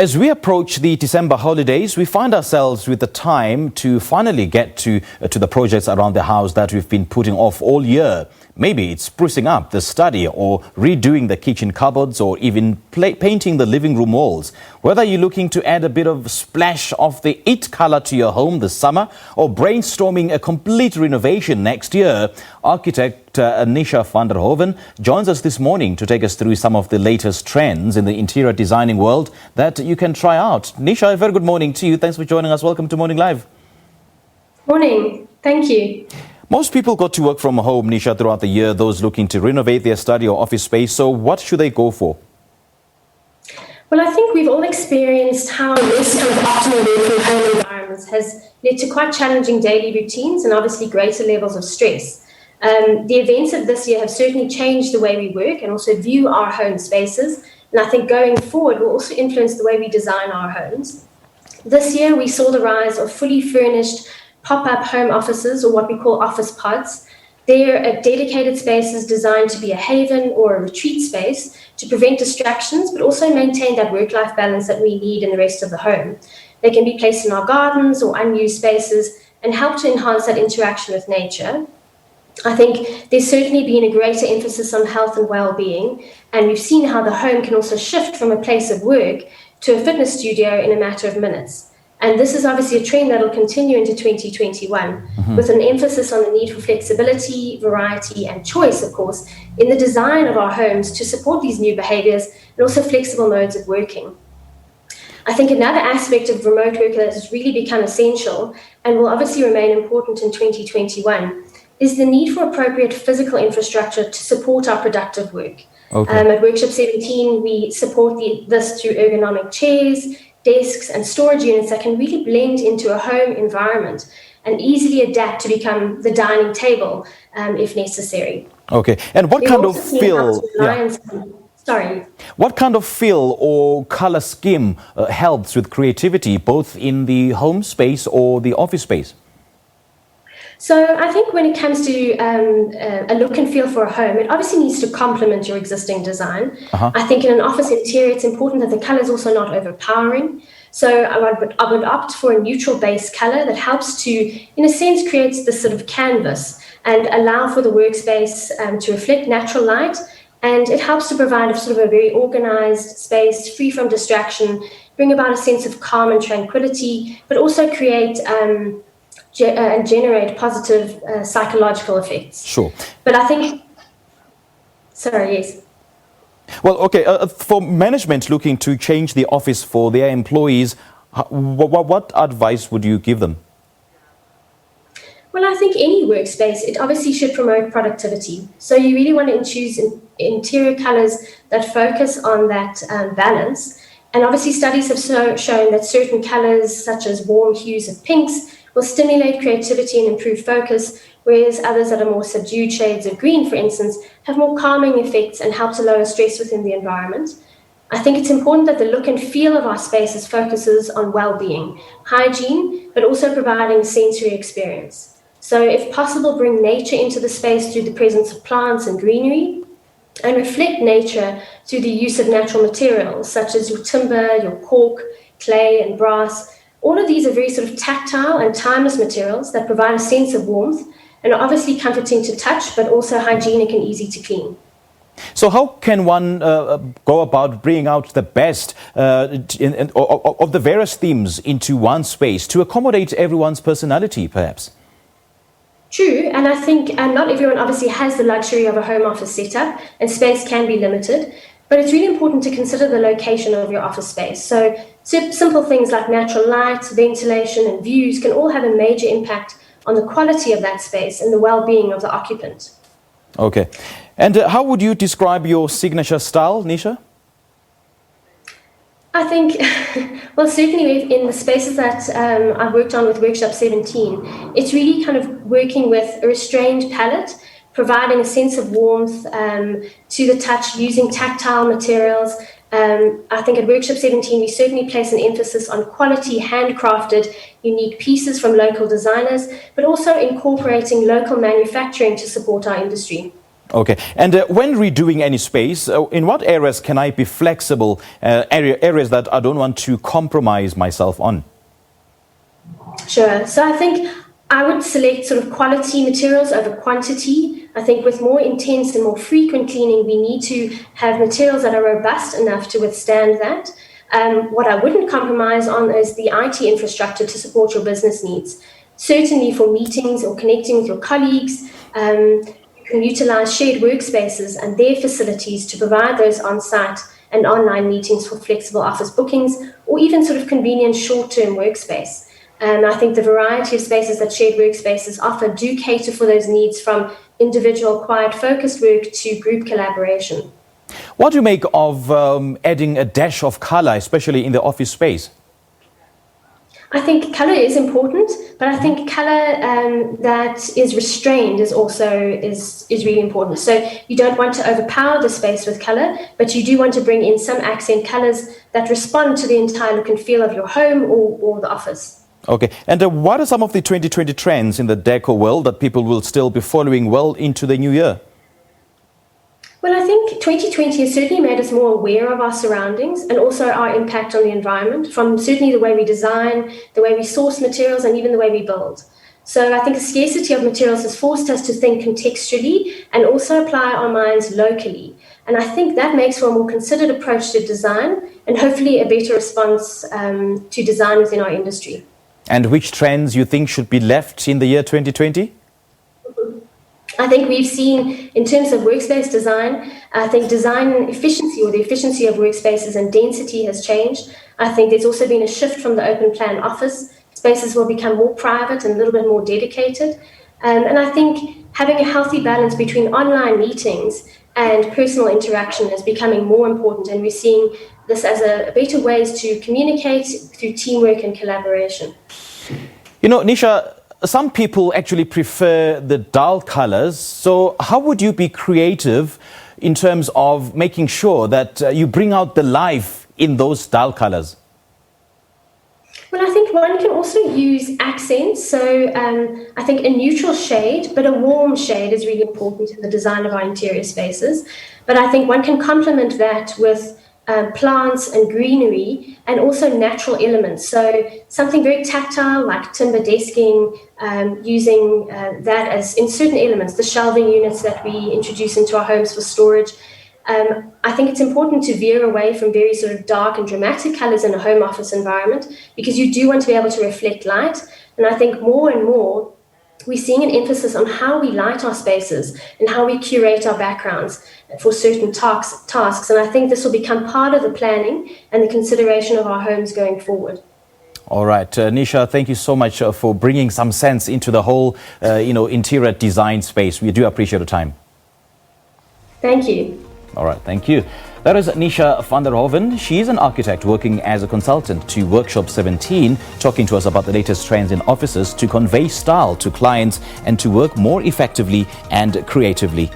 As we approach the December holidays, we find ourselves with the time to finally get to the projects around the house that we've been putting off all year. Maybe it's sprucing up the study or redoing the kitchen cupboards or even painting the living room walls. Whether you're looking to add a bit of splash of the it color to your home this summer or brainstorming a complete renovation next year, architect Nisha van der Hoven joins us this morning to take us through some of the latest trends in the interior designing world that you can try out. Nisha, a very good morning to you. Thanks for joining us. Welcome to Morning Live. Morning. Thank you. Most people got to work from home, Nisha, throughout the year, those looking to renovate their study or office space. So what should they go for? Well, I think we've all experienced how this kind of optimal work from home environments has led to quite challenging daily routines and obviously greater levels of stress. The events of this year have certainly changed the way we work and also view our home spaces. And I think going forward will also influence the way we design our homes. This year, we saw the rise of fully furnished pop-up home offices, or what we call office pods. They're a dedicated spaces designed to be a haven or a retreat space to prevent distractions, but also maintain that work-life balance that we need in the rest of the home. They can be placed in our gardens or unused spaces and help to enhance that interaction with nature. I think there's certainly been a greater emphasis on health and well-being, and we've seen how the home can also shift from a place of work to a fitness studio in a matter of minutes. And this is obviously a trend that will continue into 2021, with an emphasis on the need for flexibility, variety, and choice, of course, in the design of our homes to support these new behaviors and also flexible modes of working. I think another aspect of remote work that has really become essential and will obviously remain important in 2021 is the need for appropriate physical infrastructure to support our productive work. Okay. At Workshop 17, we support this through ergonomic chairs, desks and storage units that can really blend into a home environment and easily adapt to become the dining table if necessary. Okay, and what kind of feel? What kind of feel or color scheme helps with creativity, both in the home space or the office space? So I think when it comes to a look and feel for a home, it obviously needs to complement your existing design. I think in an office interior, it's important that the color is also not overpowering. So I would opt for a neutral base color that helps to, in a sense, create this sort of canvas and allow for the workspace to reflect natural light. And it helps to provide a sort of a very organized space, free from distraction, bring about a sense of calm and tranquility, but also create and generate positive psychological effects. Sure. But I think, sorry, yes. Well, okay, for management looking to change the office for their employees, what advice would you give them? Well, I think any workspace, it obviously should promote productivity. So you really want to choose interior colors that focus on that balance. And obviously studies have shown that certain colors, such as warm hues of pinks, will stimulate creativity and improve focus, whereas others that are more subdued shades of green, for instance, have more calming effects and help to lower stress within the environment. I think it's important that the look and feel of our spaces focuses on well-being, hygiene, but also providing sensory experience. So if possible, bring nature into the space through the presence of plants and greenery, and reflect nature through the use of natural materials, such as your timber, your cork, clay, and brass. All of these are very sort of tactile and timeless materials that provide a sense of warmth and are obviously comforting to touch, but also hygienic and easy to clean. So how can one go about bringing out the best of the various themes into one space to accommodate everyone's personality, perhaps? True, and I think not everyone obviously has the luxury of a home office setup, and space can be limited. But it's really important to consider the location of your office space. So simple things like natural light, ventilation, and views can all have a major impact on the quality of that space and the well-being of the occupant. Okay. And how would you describe your signature style, Nisha? I think, well, certainly in the spaces that I've worked on with Workshop 17, it's really kind of working with a restrained palette, providing a sense of warmth to the touch using tactile materials. I think at Workshop 17, we certainly place an emphasis on quality, handcrafted, unique pieces from local designers, but also incorporating local manufacturing to support our industry. Okay. And when redoing any space, in what areas can I be flexible, areas that I don't want to compromise myself on? Sure. So I think I would select sort of quality materials over quantity. I think with more intense and more frequent cleaning, we need to have materials that are robust enough to withstand that. What I wouldn't compromise on is the IT infrastructure to support your business needs. Certainly for meetings or connecting with your colleagues, you can utilize shared workspaces and their facilities to provide those on-site and online meetings for flexible office bookings, or even sort of convenient short-term workspace. And I think the variety of spaces that shared workspaces offer do cater for those needs, from individual, quiet, focused work to group collaboration. What do you make of adding a dash of color, especially in the office space? I think color is important, but I think color that is restrained is really important. So you don't want to overpower the space with color, but you do want to bring in some accent colors that respond to the entire look and feel of your home or the office. Okay. And what are some of the 2020 trends in the deco world that people will still be following well into the new year? Well, I think 2020 has certainly made us more aware of our surroundings and also our impact on the environment, from certainly the way we design, the way we source materials, and even the way we build. So I think the scarcity of materials has forced us to think contextually and also apply our minds locally. And I think that makes for a more considered approach to design and hopefully a better response to design within our industry. And which trends you think should be left in the year 2020? I think we've seen, in terms of workspace design, I think design efficiency, or the efficiency of workspaces and density, has changed. I think there's also been a shift from the open plan office. Spaces will become more private and a little bit more dedicated. And I think having a healthy balance between online meetings and personal interaction is becoming more important, and we're seeing this as a better ways to communicate through teamwork and collaboration. You know, Nisha, some people actually prefer the dull colors. So how would you be creative in terms of making sure that you bring out the life in those dull colors? Well, I think one can also use accents. So I think a neutral shade, but a warm shade, is really important in the design of our interior spaces. But I think one can complement that with plants and greenery, and also natural elements. So something very tactile like timber desking, using that as in certain elements, the shelving units that we introduce into our homes for storage. I think it's important to veer away from very sort of dark and dramatic colors in a home office environment, because you do want to be able to reflect light. And I think more and more we're seeing an emphasis on how we light our spaces and how we curate our backgrounds for certain tasks. And I think this will become part of the planning and the consideration of our homes going forward. All right, Nisha, thank you so much for bringing some sense into the whole, interior design space. We do appreciate your time. Thank you. All right, thank you. That is Nisha van der Hoven. She is an architect working as a consultant to Workshop 17, talking to us about the latest trends in offices to convey style to clients and to work more effectively and creatively.